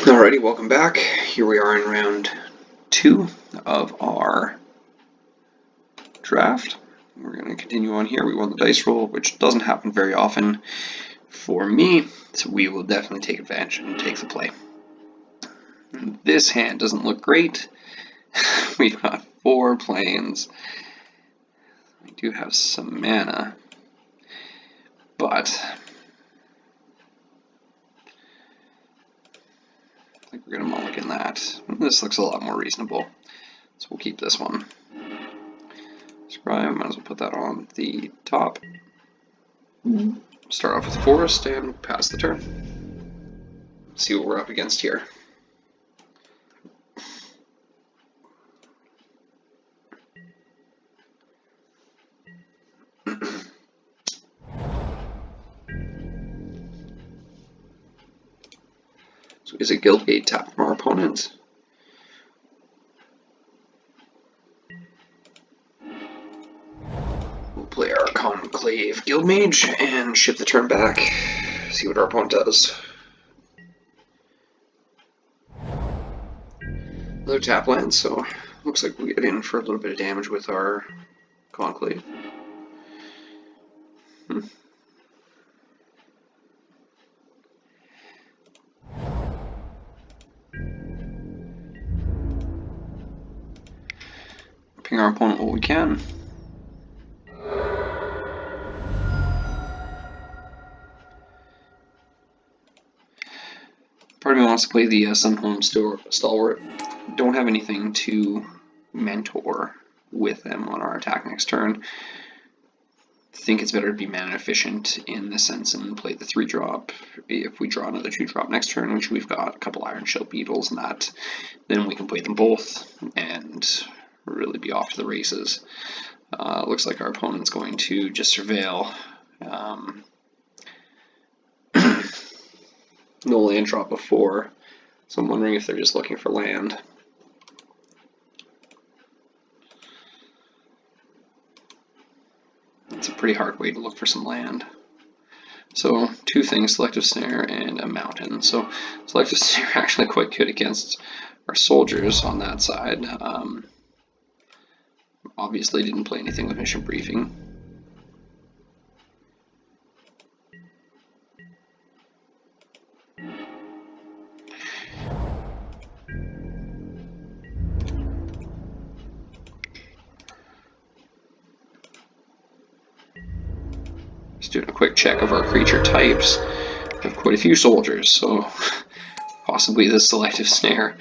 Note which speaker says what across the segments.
Speaker 1: Alrighty, welcome back. Here we are in round 2 of our draft. We're going to continue on here. We won the dice roll, which doesn't happen very often for me, so we will definitely take advantage and take the play. This hand doesn't look great. We've got 4 planes. We do have some mana, but I think we're going to mulligan that. This looks a lot more reasonable, so we'll keep this one. Scry, might as well put that on the top. Start off with Forest and pass the turn. See what we're up against here. So is a Guildgate tap from our opponent? We'll play our Conclave Guildmage and ship the turn back. See what our opponent does. Another tap land, so looks like we get in for a little bit of damage with our Conclave. Ping our opponent what we can. Part of me wants to play the Sunhome Stalwart. Don't have anything to mentor with them on our attack next turn. Think it's better to be mana efficient in this sense and play the 3-drop. If we draw another 2-drop next turn, which we've got a couple Iron Shell Beetles and that, then we can play them both and really be off to the races. Looks like our opponent's going to just surveil. No land drop before, so I'm wondering if they're just looking for land. It's a pretty hard way to look for some land. So 2 things, Selective Snare and a Mountain. So Selective Snare actually quite good against our soldiers on that side. Obviously didn't play anything with Mission Briefing. Just doing a quick check of our creature types. We have quite a few soldiers, so possibly this Selective Snare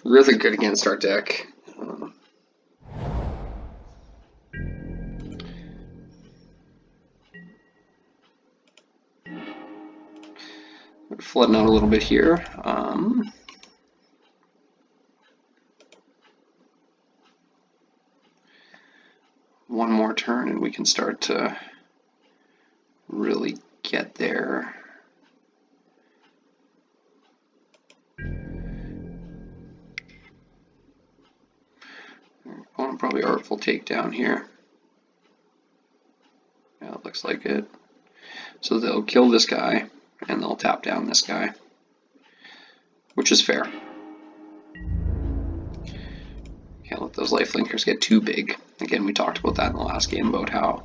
Speaker 1: really good against our deck. We're flooding out a little bit here. One more turn and we can start to really get there. Opponent probably Artful Takedown here. Yeah, it looks like it. So they'll kill this guy and they'll tap down this guy, which is fair. Can't let those lifelinkers get too big. Again, we talked about that in the last game about how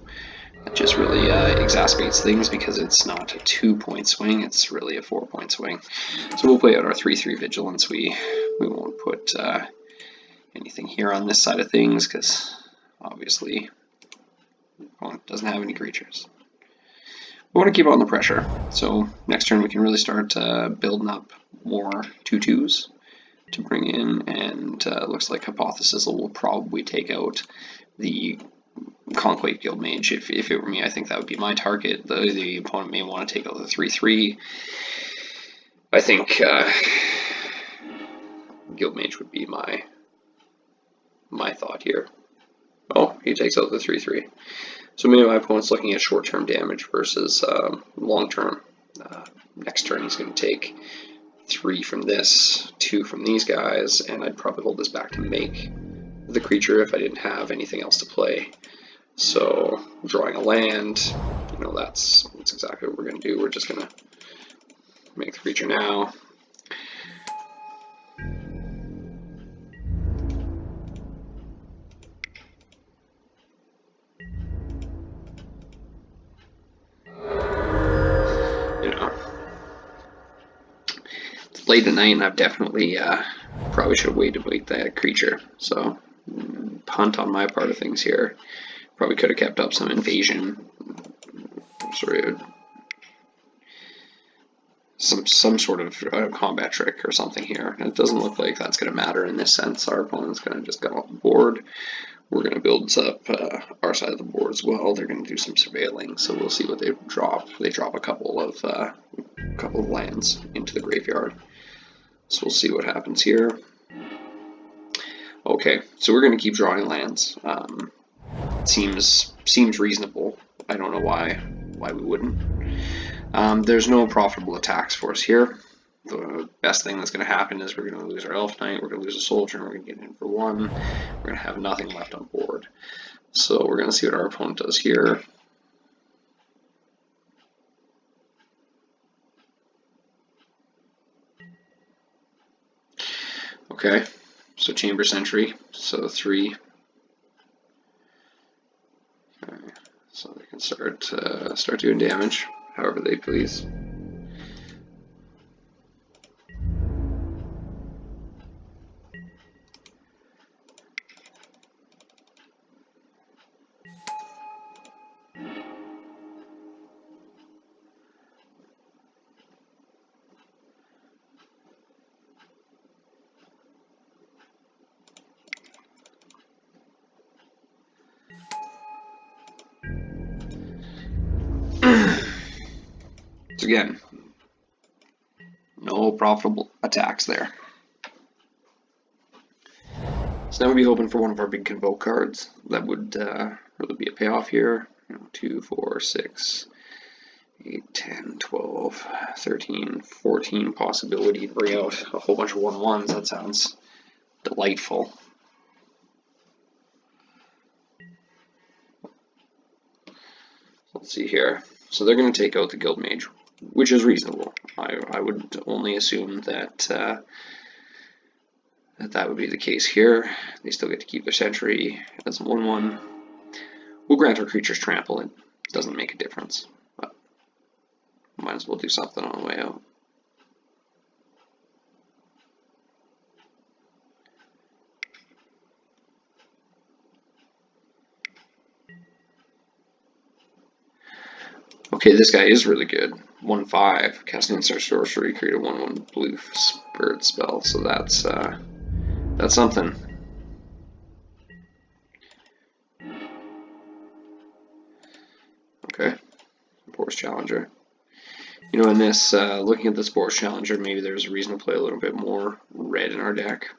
Speaker 1: it just really exacerbates things because it's not a 2-point swing, it's really a 4-point swing. So we'll play out our 3/3 Vigilance. We won't put anything here on this side of things because obviously the opponent doesn't have any creatures. We want to keep on the pressure, so next turn we can really start building up more 2/2s to bring in, and looks like Hypothesis will probably take out the Conclave Guildmage. If it were me, I think that would be my target. The opponent may want to take out the 3/3. I think Guildmage would be my thought here. Oh, he takes out the 3/3. So maybe my opponent's looking at short-term damage versus long-term. Next turn he's going to take 3 from this, 2 from these guys, and I'd probably hold this back to make the creature if I didn't have anything else to play. So drawing a land, you know, that's exactly what we're going to do. We're just going to make the creature now. late at night, and I've definitely probably should have waited to wait that creature. So punt on my part of things here. Probably could have kept up some invasion, some sort of combat trick or something here. It doesn't look like that's going to matter in this sense. Our opponent's going to just go off the board. We're going to build up our side of the board as well. They're going to do some surveilling, so we'll see what they drop. They drop a couple of lands into the graveyard. So we'll see what happens here. Okay, so we're going to keep drawing lands. Seems reasonable. I don't know why we wouldn't. There's no profitable attacks for us here. The best thing that's going to happen is we're going to lose our Elf Knight, we're going to lose a Soldier, and we're going to get in for 1. We're going to have nothing left on board. So we're going to see what our opponent does here. Okay, so Chamber Sentry, so 3. Okay, so they can start doing damage however they please. So again, no profitable attacks there. So now we'll be hoping for one of our big Convoke cards. That would really be a payoff here. 2, 4, 6, 8, 10, 12, 13, 14 possibility to bring out a whole bunch of 1/1s. That sounds delightful. Let's see here. So they're going to take out the Guild Mage, which is reasonable. I would only assume that that would be the case here. They still get to keep their Sentry as 1/1. We'll grant our creatures trample. It doesn't make a difference, but might as well do something on the way out. Okay, this guy is really good. 1/5, casting instant sorcery, create a 1/1 blue spirit spell. So that's something. Okay, Boros Challenger. You know, in this, looking at this Boros Challenger, maybe there's a reason to play a little bit more red in our deck.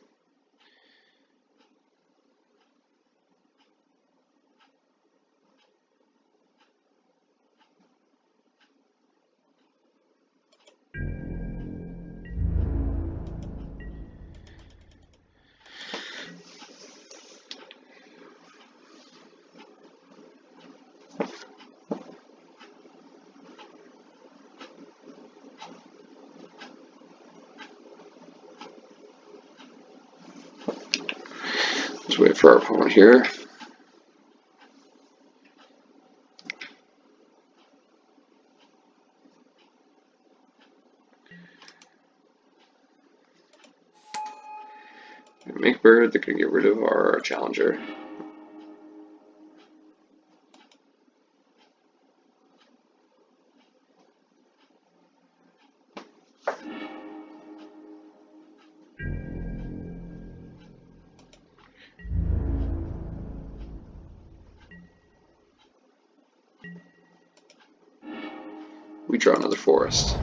Speaker 1: Let's wait for our opponent here. Make bird, they're going to get rid of our Challenger. We draw another forest.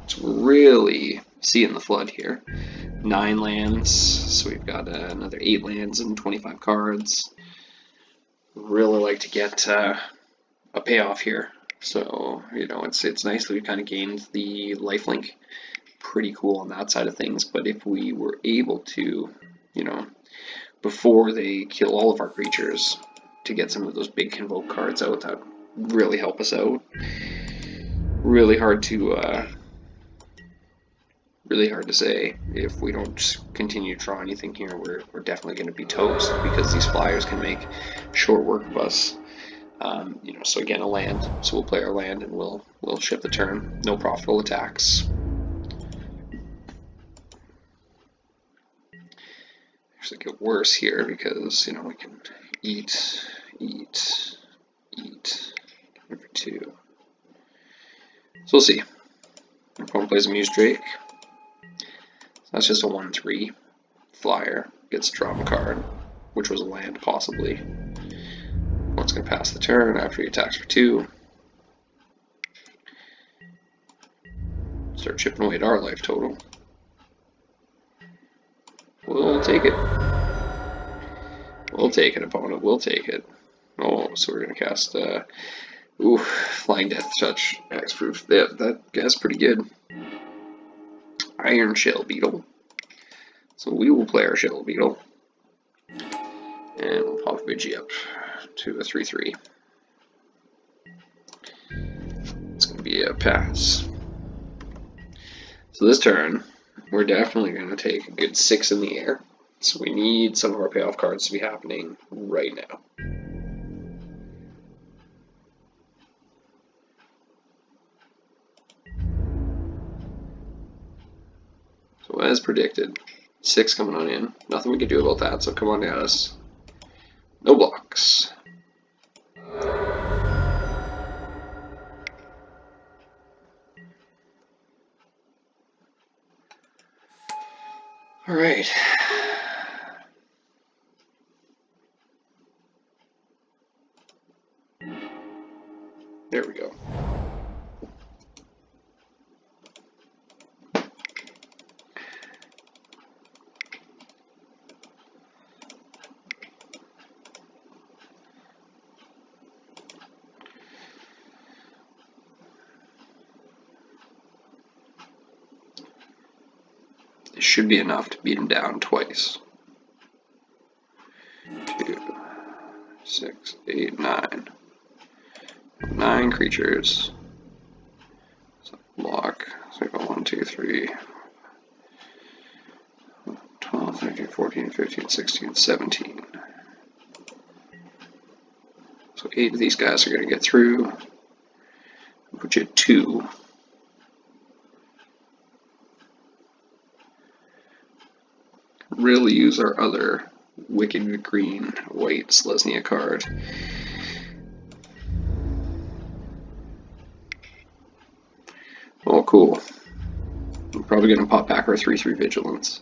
Speaker 1: So we're really seeing the flood here. 9 lands, so we've got another 8 lands and 25 cards. Really like to get a payoff here. So, you know, it's nice that we kind of gained the lifelink. Pretty cool on that side of things, but if we were able to, you know, before they kill all of our creatures, to get some of those big Convoke cards out, that would really help us out. Really hard to say. If we don't continue to draw anything here, we're definitely going to be toast, because these flyers can make short work of us. You know, so again, a land. So we'll play our land and we'll ship the turn. No profitable attacks. actually get worse here because, you know, we can eat, number 2. So we'll see. Opponent plays a Muse Drake. So that's just a 1/3 flyer. Gets to draw a card, which was a land possibly. Opponent's going to pass the turn after he attacks for 2. Start chipping away at our life total. We'll take it. We'll take it, opponent. We'll take it. Oh, so we're going to cast, Flying Death Touch, Hexproof. Yeah, that guy's pretty good. Iron Shell Beetle. So we will play our Shell Beetle. And we'll pop Vigi up to a 3/3. It's going to be a pass. So this turn, we're definitely going to take a good 6 in the air. So we need some of our payoff cards to be happening right now. So as predicted, 6 coming on in. Nothing we can do about that, so come on at us. No blocks. Alright. There we go. This should be enough to beat him down twice. 2, 6, 8, 9. 9 creatures. So block. So we go 1, 2, 3, 12, 13, 14, 15, 16, 17. So 8 of these guys are going to get through. Put you at 2. Really use our other Wicked Green White Selesnya card. Oh, cool. I'm probably going to pop back our 3/3 Vigilance.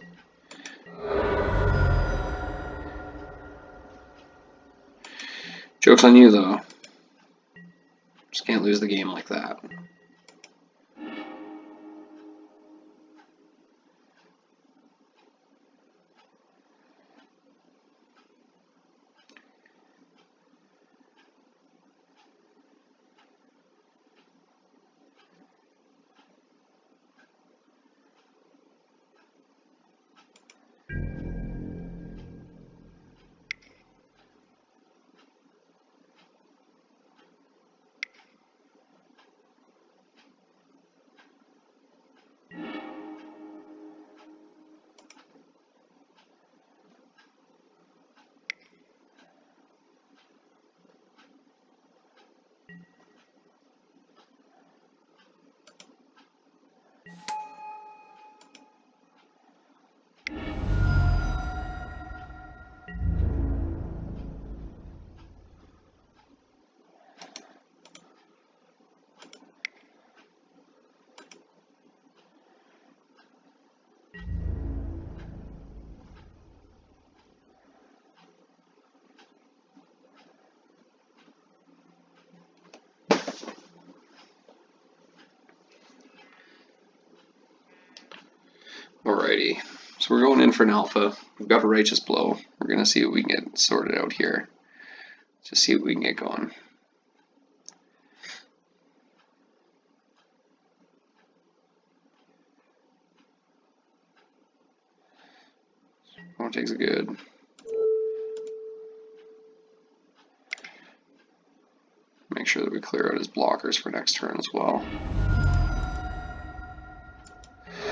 Speaker 1: Joke's on you, though. Just can't lose the game like that. Alrighty, so we're going in for an alpha. We've got a Righteous Blow. We're going to see what we can get sorted out here. Just see what we can get going. One takes a good. Make sure that we clear out his blockers for next turn as well.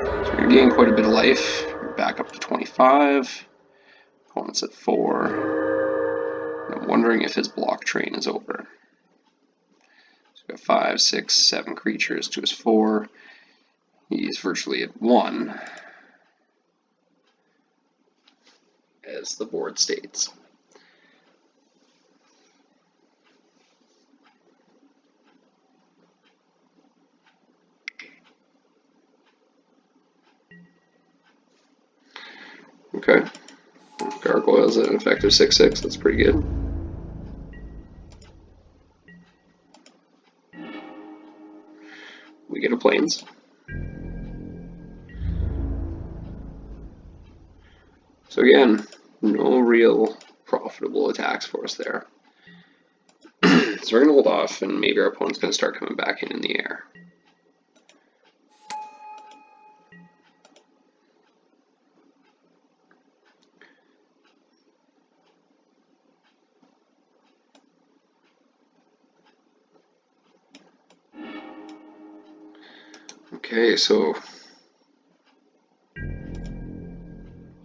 Speaker 1: So we're gain quite a bit of life. We're back up to 25. Opponent's at 4. And I'm wondering if his block train is over. So we've got 5, 6, 7 creatures to his 4. He's virtually at 1. as the board states. Okay, Gargoyle's an effective 6/6, that's pretty good. We get a Plains. So again, no real profitable attacks for us there. So we're going to hold off, and maybe our opponent's going to start coming back in the air. Okay, so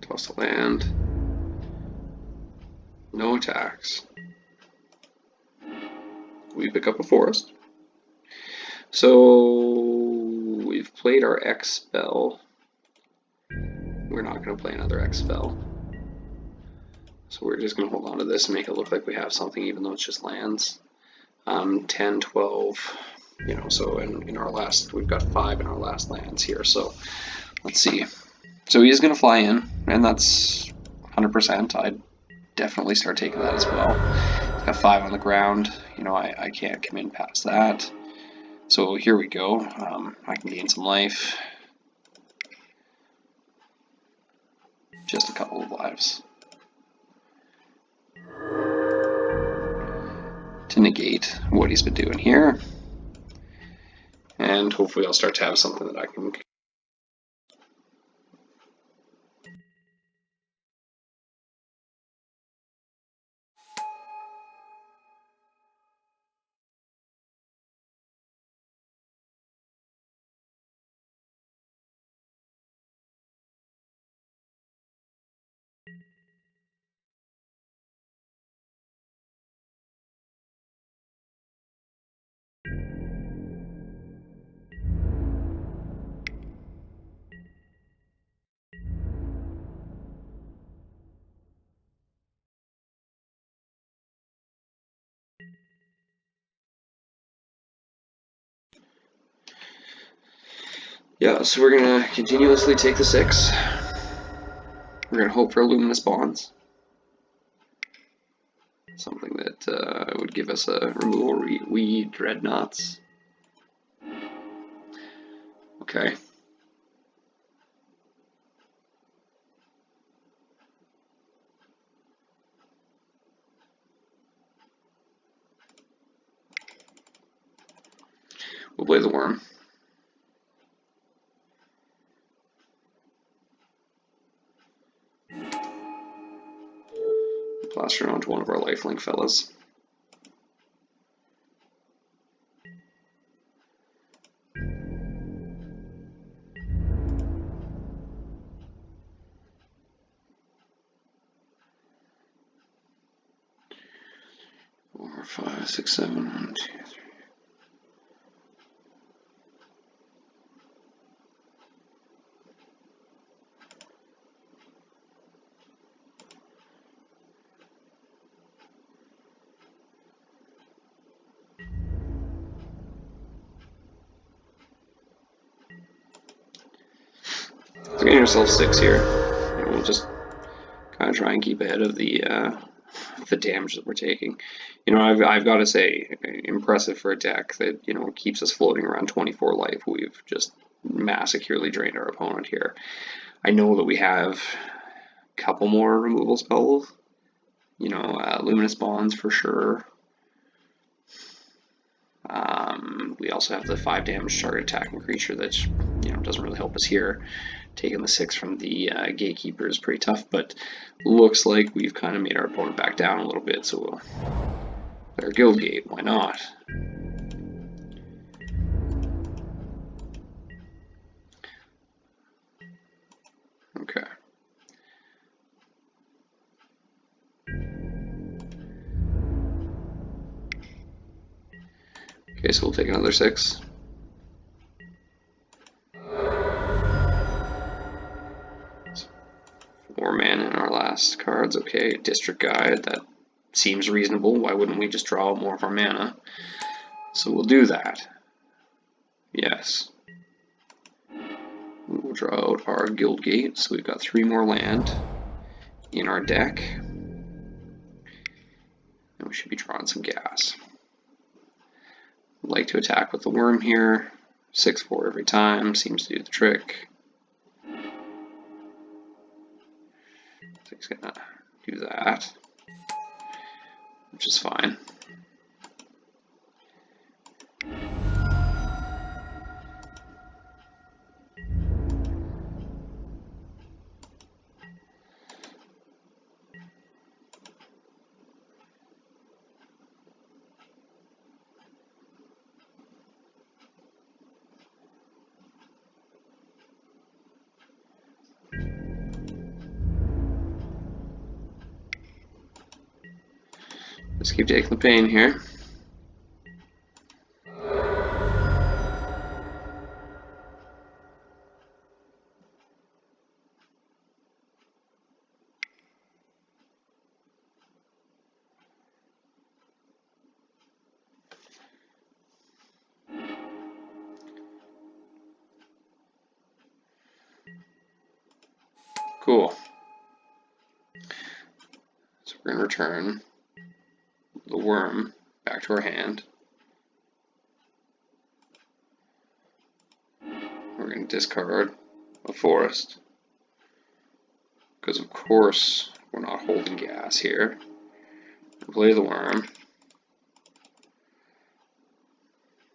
Speaker 1: toss a land, no attacks. We pick up a forest. So we've played our X spell. We're not going to play another X spell. So we're just going to hold on to this and make it look like we have something, even though it's just lands. 10, 12, you know, so in our last, we've got 5 in our last lands here. So let's see. So he is going to fly in, and that's 100%. I'd definitely start taking that as well. He's got 5 on the ground. You know, I can't come in past that. So here we go. I can gain some life. Just a couple of lives. To negate what he's been doing here. And hopefully I'll start to have something that I can... Yeah, so we're going to continuously take the 6. We're going to hope for Luminous Bonds. Something that would give us a removal weed dreadnoughts. Okay. We'll play the worm. Plaster onto one of our lifelink fellas. Four, 5, 6, 7, 1, 2, 3. So getting ourselves 6 here, and we'll just kind of try and keep ahead of the damage that we're taking. You know, I've got to say, impressive for a deck that, you know, keeps us floating around 24 life. We've just massacrely drained our opponent here. I know that we have a couple more removal spells. You know, Luminous Bonds for sure. We also have the 5 damage target attacking creature that, you know, doesn't really help us here. Taking the 6 from the Gatekeeper is pretty tough, but looks like we've kind of made our opponent back down a little bit, so we'll play our Guild Gate, why not? Okay. Okay, so we'll take another 6. More mana in our last cards. Okay, District Guide, that seems reasonable. Why wouldn't we just draw more of our mana? So we'll do that. Yes. We will draw out our Guild Gate, so we've got 3 more land in our deck. And we should be drawing some gas. I'd like to attack with the worm here. 6/4 every time, seems to do the trick. So he's gonna do that, which is fine. Just keep taking the pain here. Cool. So we're going to return the worm back to our hand. We're going to discard a forest, because of course we're not holding gas here. Play the worm.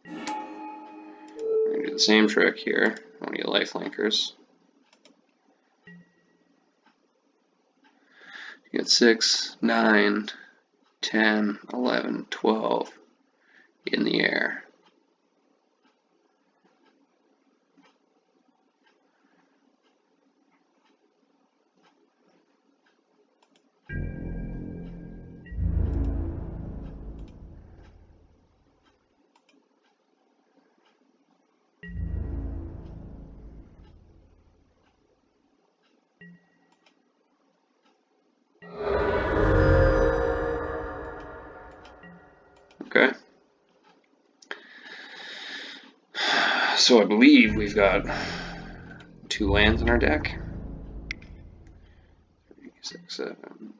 Speaker 1: We're going to do the same trick here. I want to get life linkers. You get 6, 9, 10, 11, 12 in the air. Okay. So I believe we've got 2 lands in our deck. 3, 6, 7.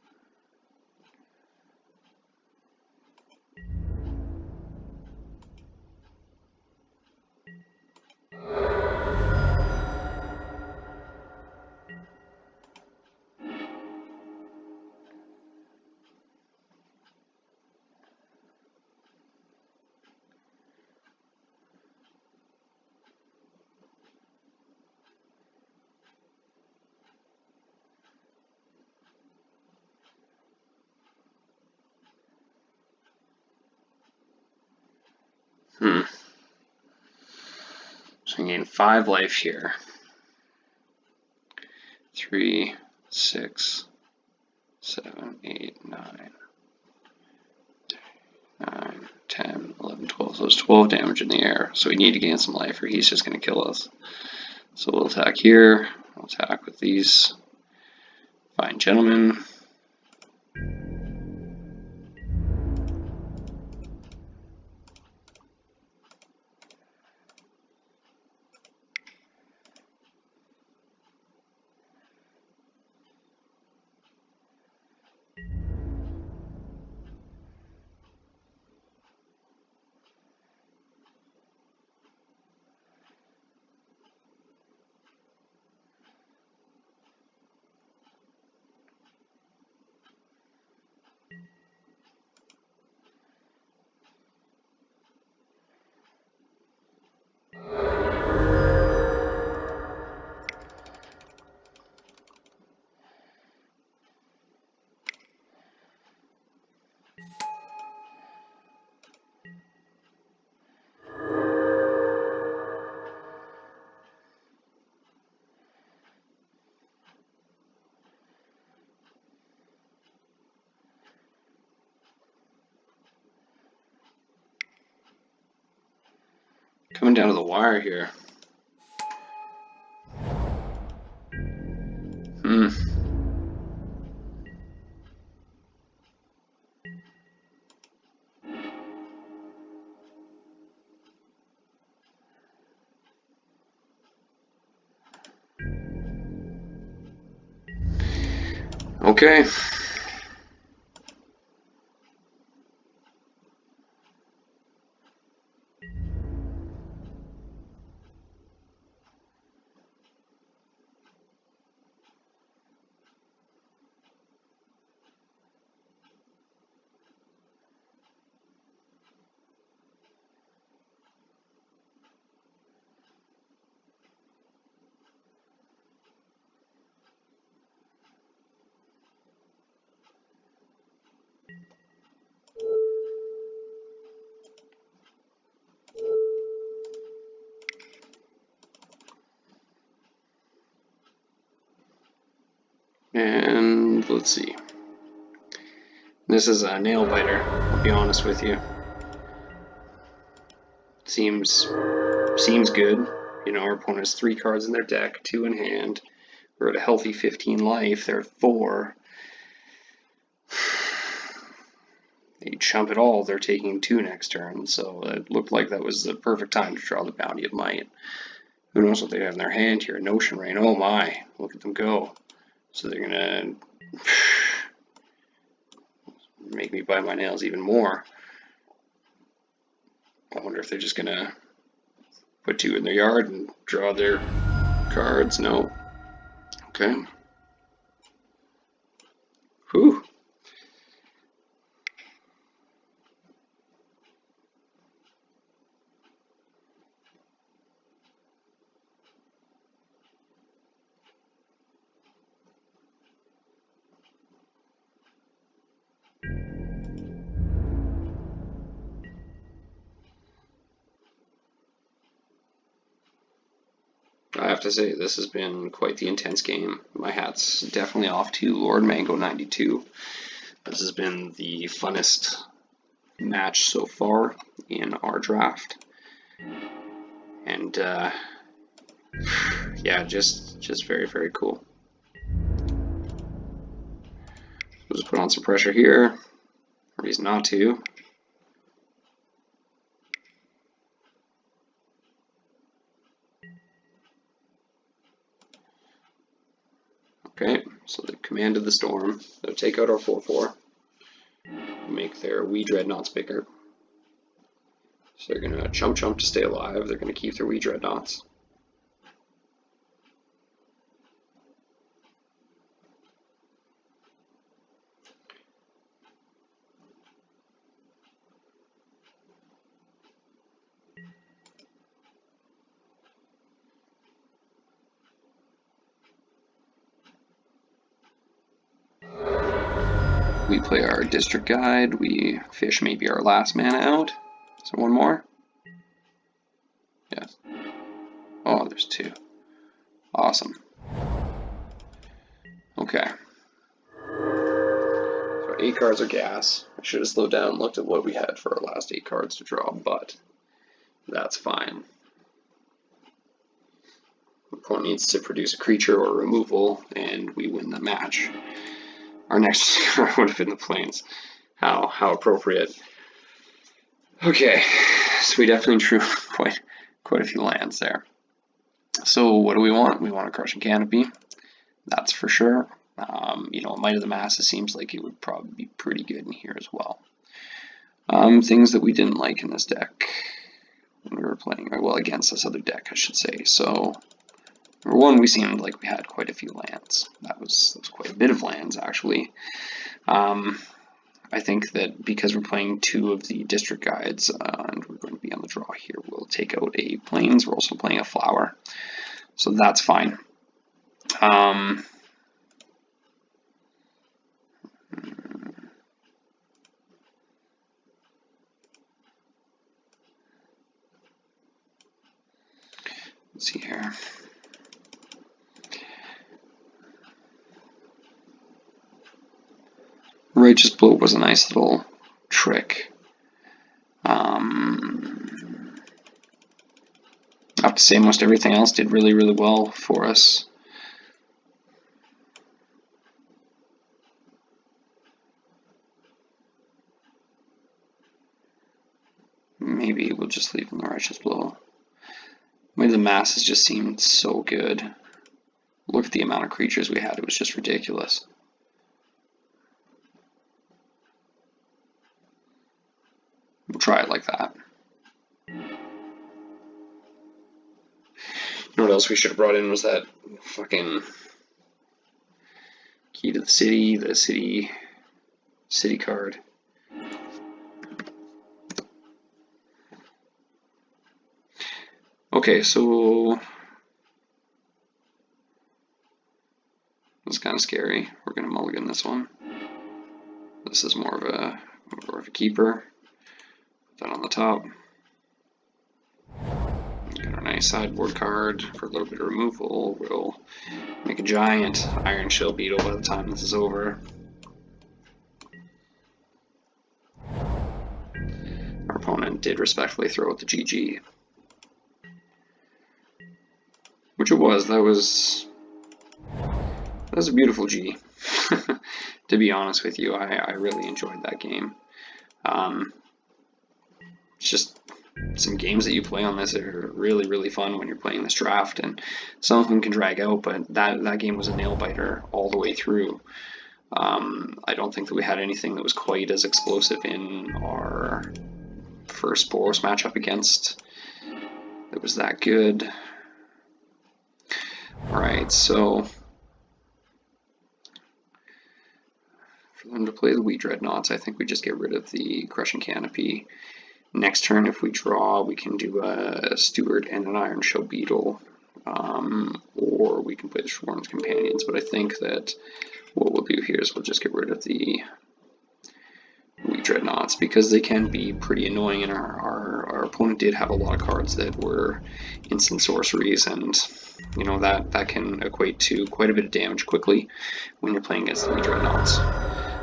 Speaker 1: So I gain 5 life here. 3, 6, 7, 8, 9, 9, 10, 11, 12. So there's 12 damage in the air. So we need to gain some life or he's just going to kill us. So we'll attack here. We'll attack with these fine gentlemen. Coming down to the wire here. Okay. And let's see. This is a nail biter, I'll be honest with you. Seems good. You know, our opponent has 3 cards in their deck, 2 in hand. We're at a healthy 15 life, they're at 4. They chump it all, they're taking 2 next turn, so it looked like that was the perfect time to draw the Bounty of Might. Who knows what they have in their hand here? Notion Rain, oh my, look at them go. So they're gonna make me bite my nails even more. I wonder if they're just gonna put 2 in their yard and draw their cards. No. Okay. Whew. I have to say, this has been quite the intense game. My hat's definitely off to Lord Mango 92. This has been the funnest match so far in our draft. And yeah, just very, very cool. We'll just put on some pressure here. Reason not to. Okay, so they've commanded the storm. They'll take out our 4/4. Make their wee dreadnoughts bigger. So they're gonna chump to stay alive. They're gonna keep their wee dreadnoughts. We play our district guide. We fish maybe our last mana out. Is there one more? Yes. Oh, there's 2. Awesome. Okay. So 8 cards are gas. I should have slowed down and looked at what we had for our last 8 cards to draw, but that's fine. The opponent needs to produce a creature or removal, and we win the match. Our next card would have been the Plains. How appropriate. Okay, so we definitely drew quite a few lands there. So what do we want? We want a Crushing Canopy. That's for sure. You know, Might of the Masses seems like it would probably be pretty good in here as well. Things that we didn't like in this deck when we were playing, well, against this other deck, I should say. So, number 1, we seemed like we had quite a few lands. That was quite a bit of lands, actually. I think that because we're playing 2 of the district guides, and we're going to be on the draw here, we'll take out a Plains. We're also playing a Flower, so that's fine. Let's see here. Righteous Blow was a nice little trick. I have to say most everything else did really, really well for us. Maybe we'll just leave in the Righteous Blow. Might of the Masses just seemed so good. Look at the amount of creatures we had, it was just ridiculous. else we should have brought in was that fucking key to the city card. Okay, so it's kind of scary. We're gonna mulligan this one. This is more of a keeper. Put that on the top. Got our nice sideboard card for a little bit of removal. We'll make a giant Iron Shell Beetle by the time this is over. Our opponent did respectfully throw out the GG. Which it was. That was a beautiful G. To be honest with you, I really enjoyed that game. It's just some games that you play on this are really, really fun when you're playing this draft, and some of them can drag out, but that game was a nail-biter all the way through. I don't think that we had anything that was quite as explosive in our first Boros matchup against that was that good. Alright, so for them to play the Wheat Dreadnoughts, I think we just get rid of the Crushing Canopy. Next turn, if we draw, we can do a Steward and an Iron Shell Beetle, or we can play the Swarm's Companions, but I think that what we'll do here is we'll just get rid of the Wheat Dreadnoughts, because they can be pretty annoying, and our opponent did have a lot of cards that were instant sorceries, and you know that can equate to quite a bit of damage quickly when you're playing against the Wheat Dreadnoughts.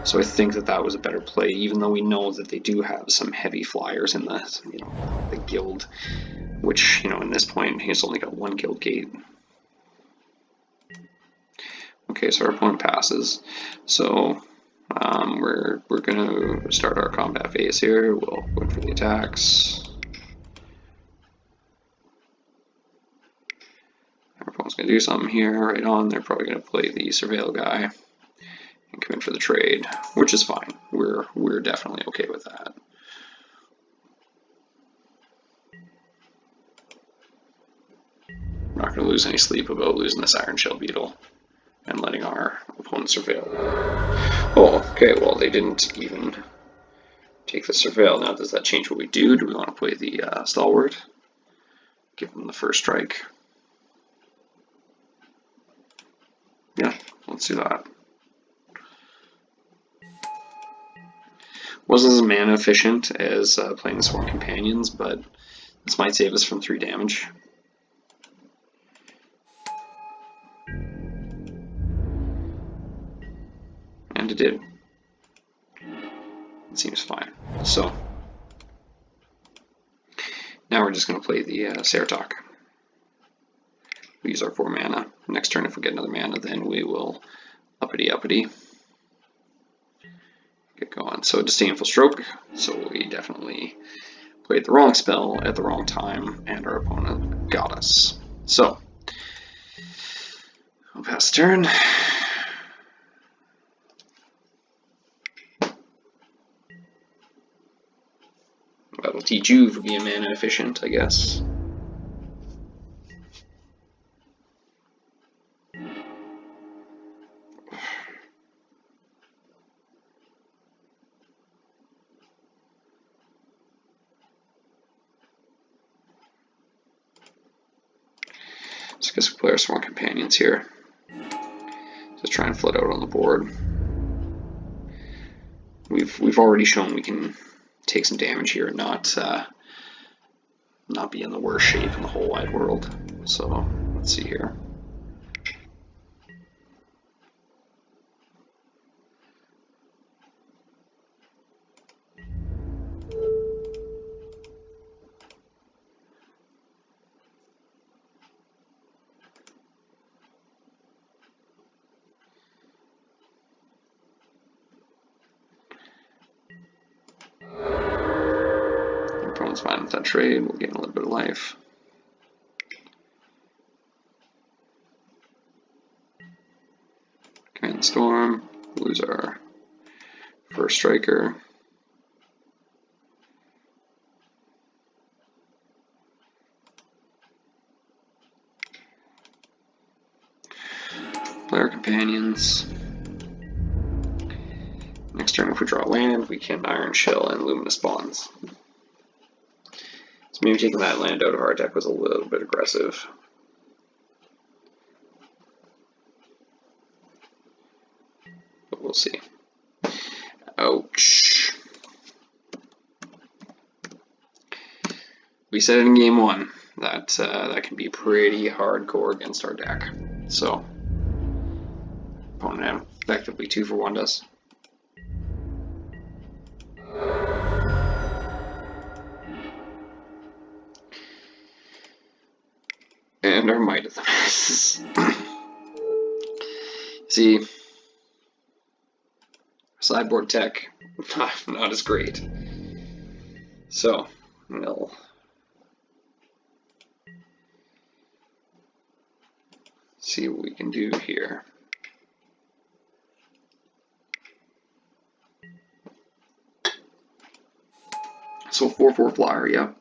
Speaker 1: So I think that was a better play, even though we know that they do have some heavy flyers in the guild, which in this point he's only got one guild gate. Okay, so our opponent passes. So we're gonna start our combat phase here. We'll wait for the attacks. Our opponent's gonna do something here right on. They're probably gonna play the Surveil guy and come in for the trade, which is fine. We're definitely okay with that. We're not going to lose any sleep about losing this Iron Shell Beetle and letting our opponent Surveil. Oh, okay, well they didn't even take the Surveil. Now does that change what we do? Do we want to play the Stalwart? Give them the first strike. Yeah, let's do that. Wasn't as mana efficient as playing the Swarm Companions, but this might save us from 3 damage. And it did. It seems fine. So, now we're just going to play the Ceratok. We use our 4 mana. Next turn, if we get another mana, then we will uppity. Get going. So Disdainful Stroke, so we definitely played the wrong spell at the wrong time, and our opponent got us. So, I'll pass the turn. That'll teach you for being mana efficient, I guess. So I guess we play our Swarm Companions here. Just try and flood out on the board. We've already shown we can take some damage here and not be in the worst shape in the whole wide world. So let's see here. Opponent's fine with that trade. We'll gain a little bit of life. Command Storm. Lose our first striker. companions. Next turn, if we draw land, we can Iron Shell and Luminous Bonds. So maybe taking that land out of our deck was a little bit aggressive. But we'll see. Ouch. We said in game 1 that that can be pretty hardcore against our deck. So, opponent effectively 2 for 1 us. And our Might of the Masses. See, sideboard tech, not as great. So, we'll see what we can do here. So 4/4 flyer, yep.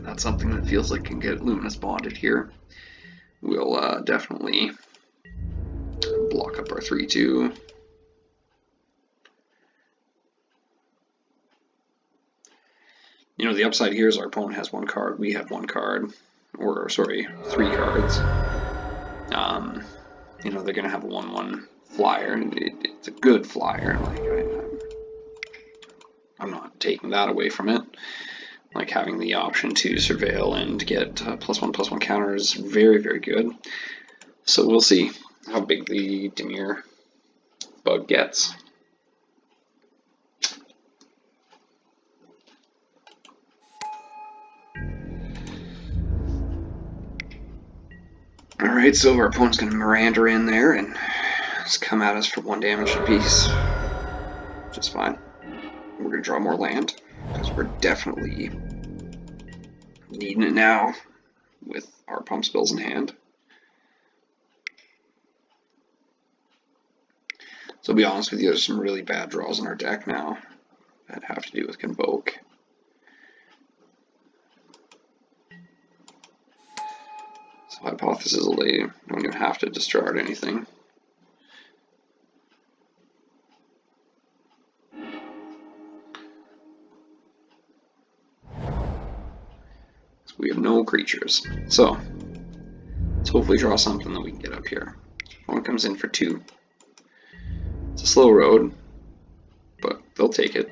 Speaker 1: That's something that feels like can get Luminous Bonded here. We'll definitely block up our 3/2. You know, the upside here is our opponent has 1 card, we have 1 card, or sorry, 3 cards. You know, they're gonna have a 1/1 flyer, and it's a good flyer. Like I'm not taking that away from it. Like having the option to surveil and get +1/+1 counter is very, very good. So we'll see how big the Dimir bug gets. Alright, so our opponent's going to Miranda in there and just come at us for 1 damage apiece, which is fine. We're going to draw more land, because we're definitely needing it now with our pump spells in hand. So I'll be honest with you, there's some really bad draws in our deck now that have to do with Convoke. So Hypothesis is late, don't even have to discard anything. So we have no creatures. So let's hopefully draw something that we can get up here. One comes in for 2. It's a slow road, but they'll take it.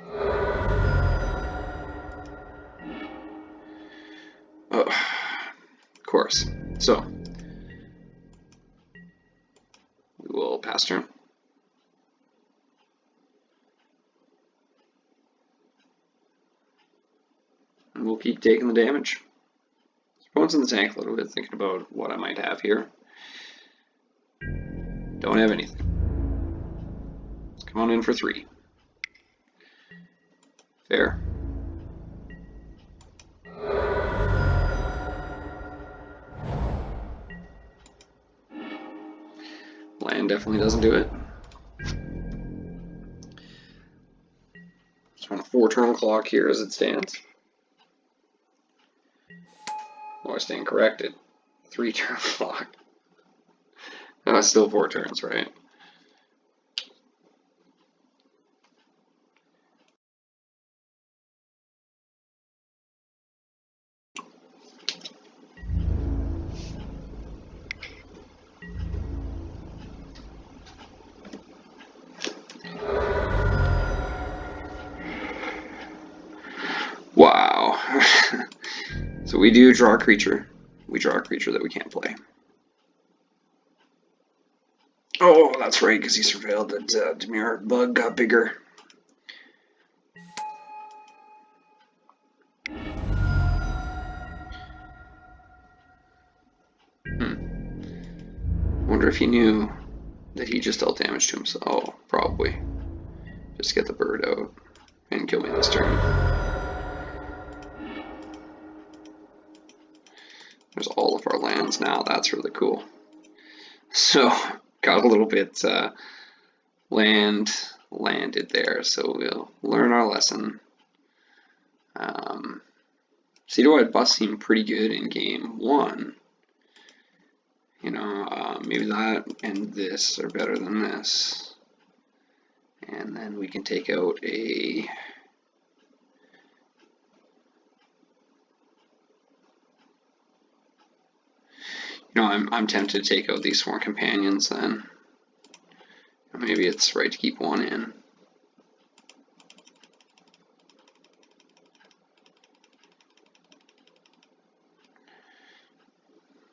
Speaker 1: Oh, of course. So we will pass turn. And we'll keep taking the damage. Opponent's in the tank a little bit, thinking about what I might have here. Don't have anything. Let's come on in for 3. Fair. Land definitely doesn't do it. Just want a 4-turn clock here as it stands. Oh, I stand corrected. 3-turn clock. No, it's still 4 turns, right? Wow. So we do draw a creature. We draw a creature that we can't play. Oh, that's right, because he surveilled that Dimir bug got bigger. Wonder if he knew that he just dealt damage to himself. Oh, probably. Just get the bird out and kill me this turn. There's all of our lands now. That's really cool. So, got a little bit landed there, so we'll learn our lesson. Cedar White Bust seemed pretty good in game 1. You know, maybe that and this are better than this. And then we can take out a... You know, I'm tempted to take out these 4 companions then. Or maybe it's right to keep 1 in.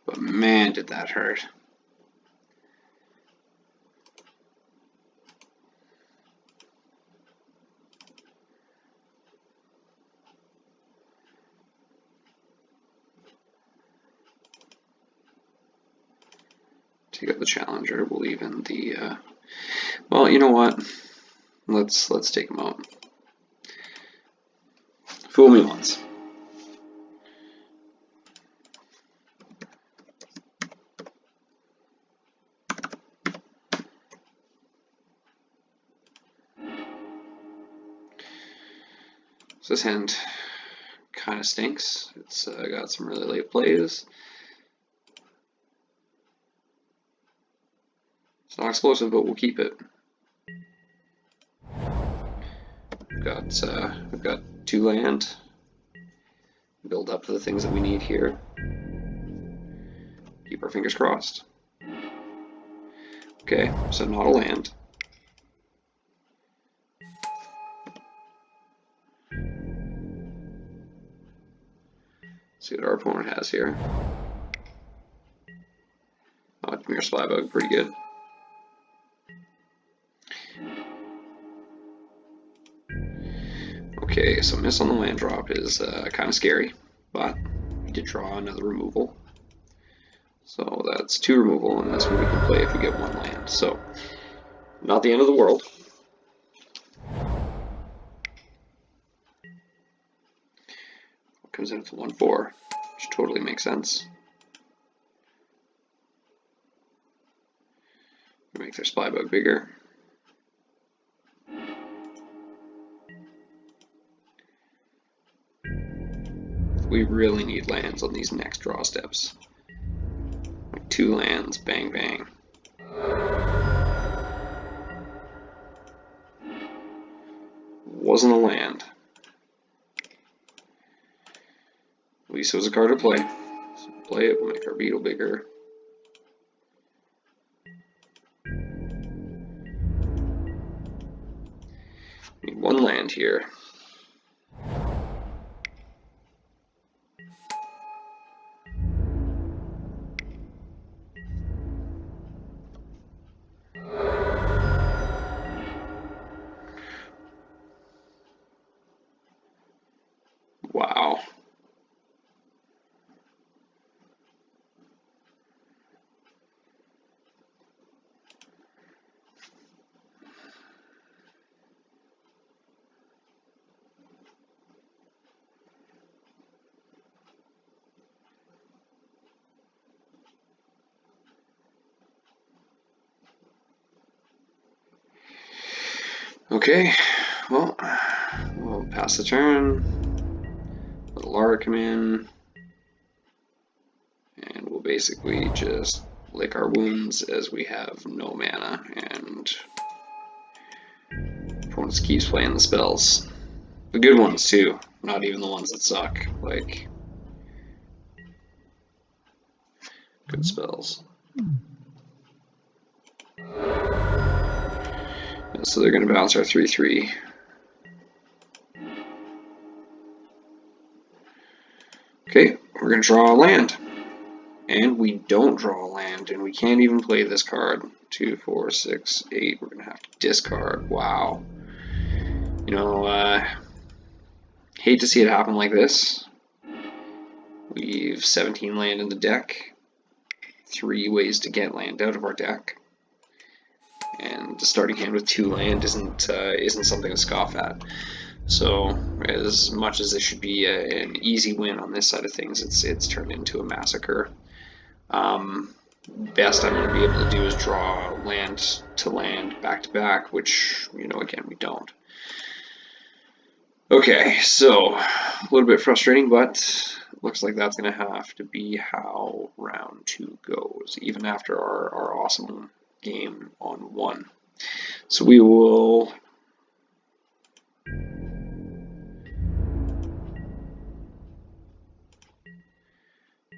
Speaker 1: But man, did that hurt. Take out the challenger. We'll even the. Well, you know what? Let's take him out. Fool me once. So this hand kind of stinks. It's got some really late plays. It's not explosive, but we'll keep it. We've got 2 land. Build up to the things that we need here. Keep our fingers crossed. Okay, so not a land. See what our opponent has here. Oh, Mirror Spybug, pretty good. Okay, so miss on the land drop is kind of scary, but we did draw another removal. So that's 2 removal, and that's what we can play if we get 1 land. So, not the end of the world. Comes in with 1/4, which totally makes sense. Make their Spybug bigger. We really need lands on these next draw steps. Like 2 lands, bang bang. Wasn't a land. At least it was a card to play. So play it, we'll make our beetle bigger. Need 1 land here. Wow. Okay, well, we'll pass the turn, let Lara come in, and we'll basically just lick our wounds as we have no mana, and opponent keeps playing the spells. The good ones too, not even the ones that suck, like, good spells. So they're going to bounce our 3/3. Okay, we're going to draw a land. And we don't draw a land, and we can't even play this card. 2, 4, 6, 8. We're going to have to discard. Wow. You know, hate to see it happen like this. We've 17 land in the deck. 3 ways to get land out of our deck. And the starting hand with 2 land isn't something to scoff at. So as much as this should be an easy win on this side of things, it's turned into a massacre. Best I'm going to be able to do is draw land to land back to back, which, you know, again, we don't. Okay, so a little bit frustrating, but looks like that's going to have to be how round 2 goes, even after our awesome game on 1. So we will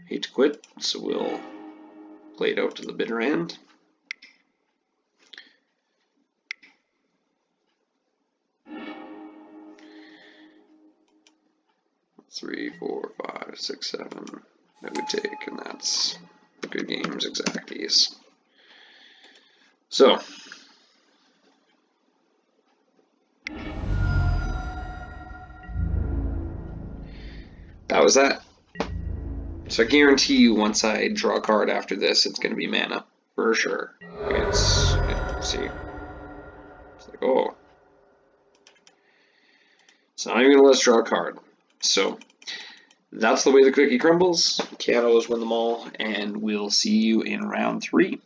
Speaker 1: hate to quit, so we'll play it out to the bitter end. Three, 4, 5, 6, 7 that would take, and that's good games, exacties. So that was that. So I guarantee you once I draw a card after this, it's going to be mana, for sure. See, it's like, oh, it's not even going to let us draw a card. So that's the way the cookie crumbles. Can't always win them all, and we'll see you in round 3.